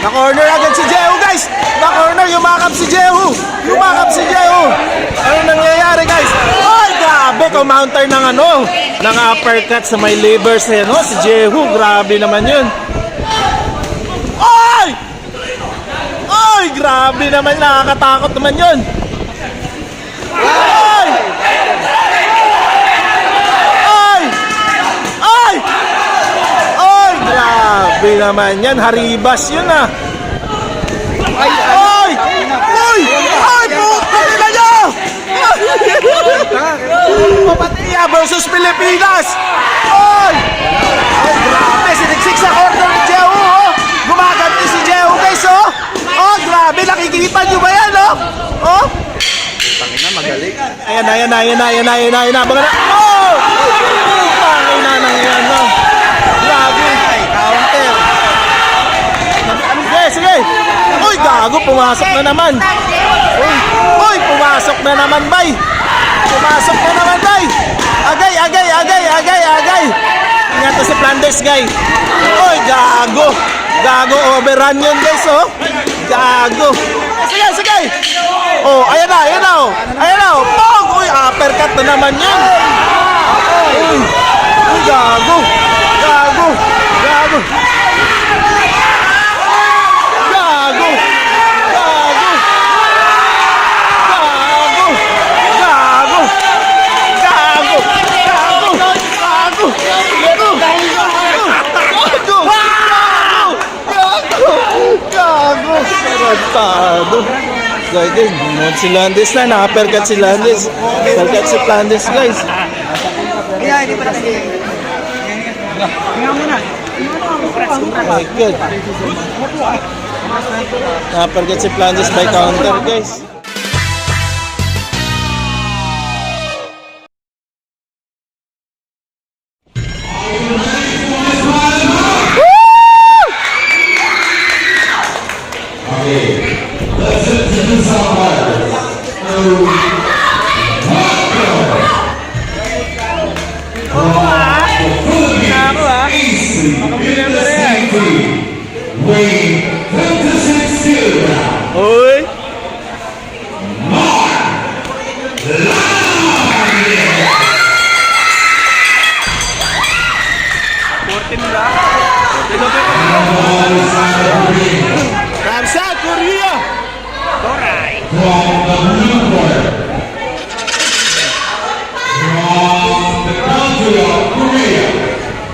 Na-corner agad si Jehu, guys. Na-corner, yumakap si Jehu. Yumakap si Jehu. Ano nangyayari, guys? Ay, grabe, kumounter ng ng uppercut sa may livers na si Jehu. Grabe naman yun. Ay! Ay, grabe naman, nakakatakot naman yun. Ay! Ay! Ay! Ay, grabe naman yan. Haribas yun ah. Ay! Ay! Ay! Ay! Puto nila nyo! Papatiya versus Pilipinas! Ay! Ay, grabe! Siniksik sa corner ni Jehu, oh! Gumaganti si Jehu, guys, oh! Oh, grabe! Nakikita nyo ba yan, oh? Oh! Tangina, magaling. Ayan na. Baga na. Oh! Tangina nang yan, oh! Grabe! Counter. Sige! Uy, gago! Pumasok na naman! Uy! Pumasok na naman, bay! Pumasok na naman, bay! Agay! Ingat to si Flanders, guys! Uy, gago! Gago, overrun yun, guys, oh! Gago! Sige! Oh, ayan na, oh! Pog! Uy, uppercut na naman yun! Uy, gago! Tarantado. Guys, munod si Landes na. Naka-percut si Landes. Percut si Landes, guys. Hindi pa natin. Tingnan mo na. My God. Naka-percut si Landes by counter, guys. Uy! Ramsa, Korea! Koray!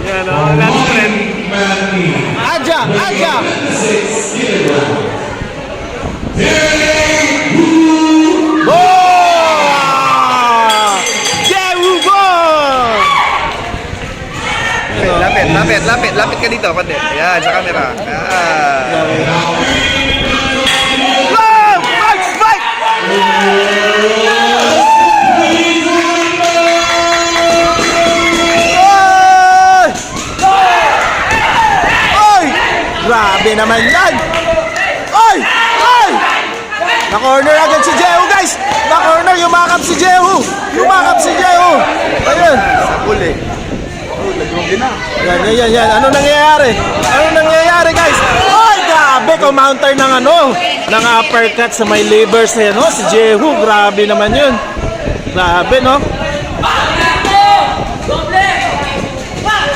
Yan o, last friend. Aja! Lapit ka dito, konti. Ayan, sa camera. Fight! Oy! Grabe naman yan! Oy! Na-corner agad si Jehu, guys! Na-corner, yumakap si Jehu! Ayun! Sa huli. Yan. Ano nangyayari, guys? Ay, grabe! Kumounter ng ng uppercut sa may livers na si Jehu. Grabe naman yun. Grabe, no?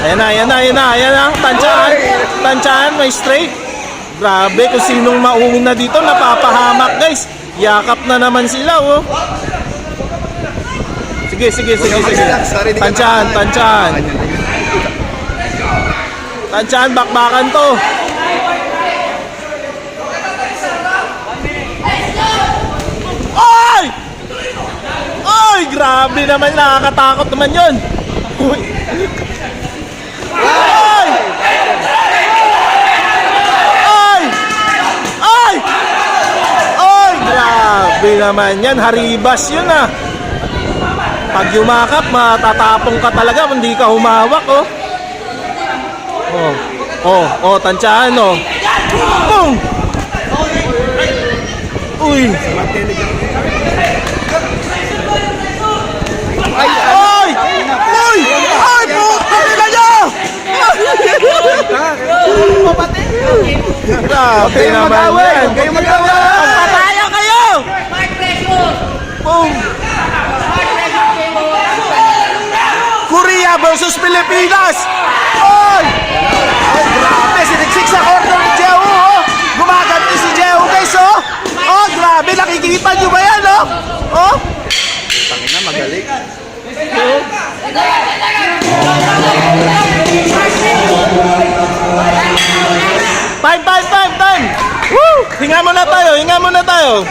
Ayan na. Tansyahan, may straight. Grabe, kung sinong mauna dito, napapahamak, guys. Yakap na naman sila, oh. Sige. Tansyahan, bakbakan to. Ay, grabe naman, nakakatakot naman yun. Uy. Grabe naman yan, haribas yun ah. Pag yumakap, matatapong ka talaga kung di ka humawak, oh. Tansyahan, oh. Boom! Uy! Ay! Puto nila nyo! Grabe naman yan. Kayo mag-away! Magpatayo kayo! Boom! Korea versus Pilipinas! Oy! Ay, grabe! Siniksik sa corner ni Jehu, oh! Gumaganti si Jehu, guys, oh! Oh, grabe! Nakikita nyo ba yan, oh? Oh! Tangina, magaling. Time! Woo! Hinga muna tayo!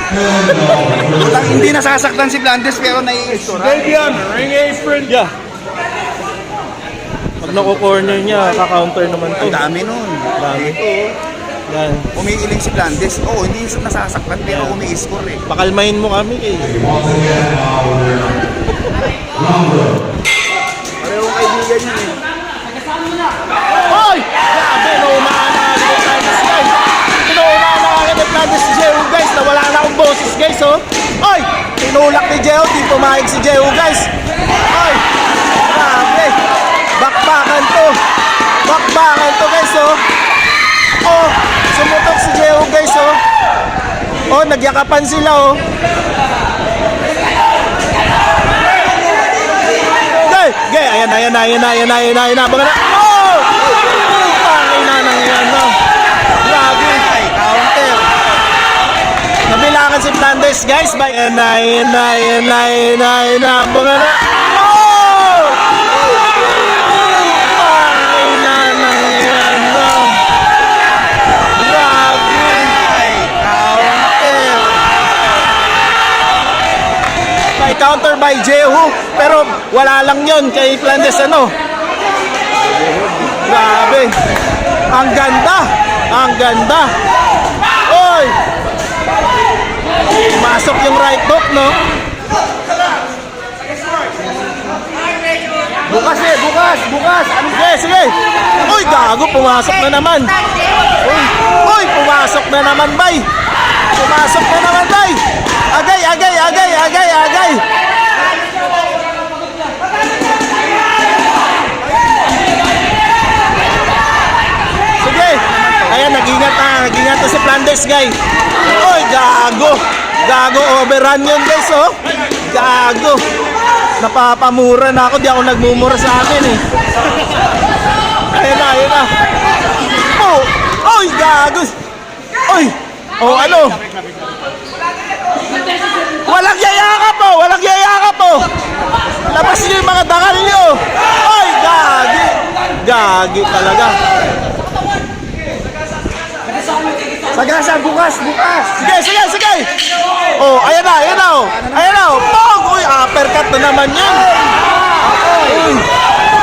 Hindi nasasaktan si Blandes pero nai-score. Ring apron. Yeah. Pag naku-corner niya, kaka-counter naman to. Ang dami nun. Dami. Ito, Yan. umiiling si Blandes. Oo, hindi nasasaktan pero umi-score eh. Pakalmahin mo kami, eh. Parehong kaibigan yun eh. Hoy! Grabe, naunahan na agad ang Plandes, guys. Pinaunahan na agad ang Plandes si Jehu, guys. Nawala na akong boses, guys, oh. Hoy! Tinulak ni Jehu, di pumayag si Jehu, guys. Hoy! Grabe! Bakbakan to, guys, oh. Oh! Sumutok si Jehu, guys, oh. Oh, nagyakapan sila, oh. Gay, ayan na. Baka na. Oh! Pangay na nang yan, no? Grabe. Counter. Nabilangan si Flandes, guys. Ayan na. Baka na. Oh! Pangay na nang yan, no? Grabe. Counter. By counter by Jehu, pero wala lang yon kay Flandes, ano. Grabe. Ang ganda. Oy! Masok yung right hook, no? Bukas. Sige. Uy, gago, pumasok na naman. Uy, pumasok na naman, bay. Agay. Sige. Ayan, nag-ingat to si Flandes, guys. Uy, gago, overrun yun, guys, oh. Gago. Napapamura na ako, di ako nagmumura sa akin, eh. Ayan na. Oh, uy, gago. Uy, oh, ano? Walang yaya ka po. Labas niyo yung mga dangal niyo. Ay, gagi talaga. Sagasa, bukas. Sige. Oh, ayan na, oh. Pog! Uy, uppercut na naman yan.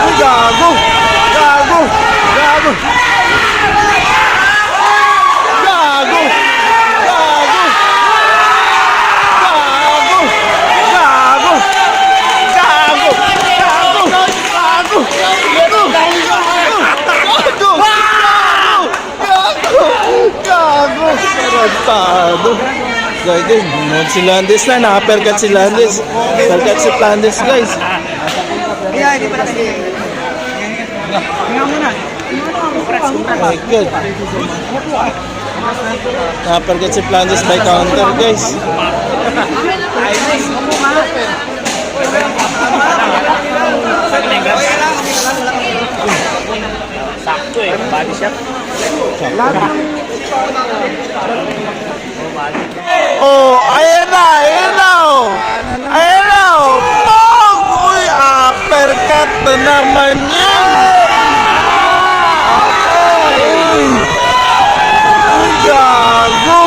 Uy, gago. Tarantado. Gago, si Landes na, naka-perkat si Landes. Perkat si Flandes, guys. Hindi pala kasi. My God. Naka-perkat si Flandes by counter, guys. Sakto eh, body shot. Oh, ayan na, oh. Pog! Uy, uppercut na naman yan. Uy, gago.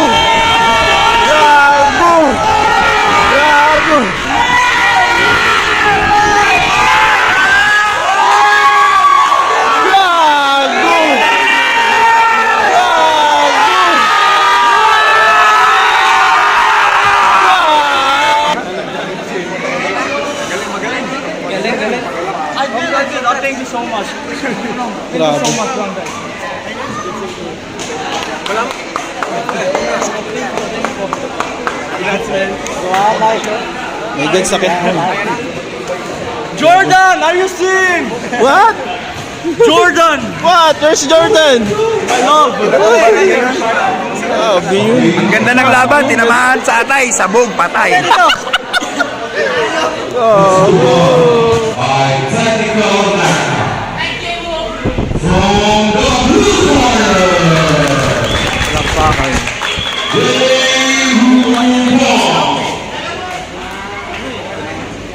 Thank you so much. Grabe. May good sakit mo. Jordan, are you seeing? What? Jordan! What? Where's Jordan? Love! Grabe yun. Ang ganda ng laban, tinamaan sa atay, sabog, patay.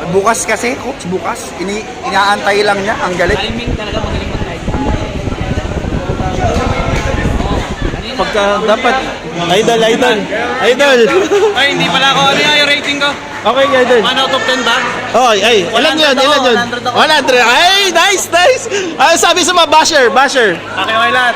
Bukas kasi, coach, bukas. Inaantay lang niya, ang galit. Pagka dapat, idol. Ay, hindi pala ako. Ano yung rating ko? Okay, idol. 1 out of 10 ba? Oh, ay, ilan yun? 100 ako. 100. Ay, nice. Ano sabi sa mga basher? Okay lahat.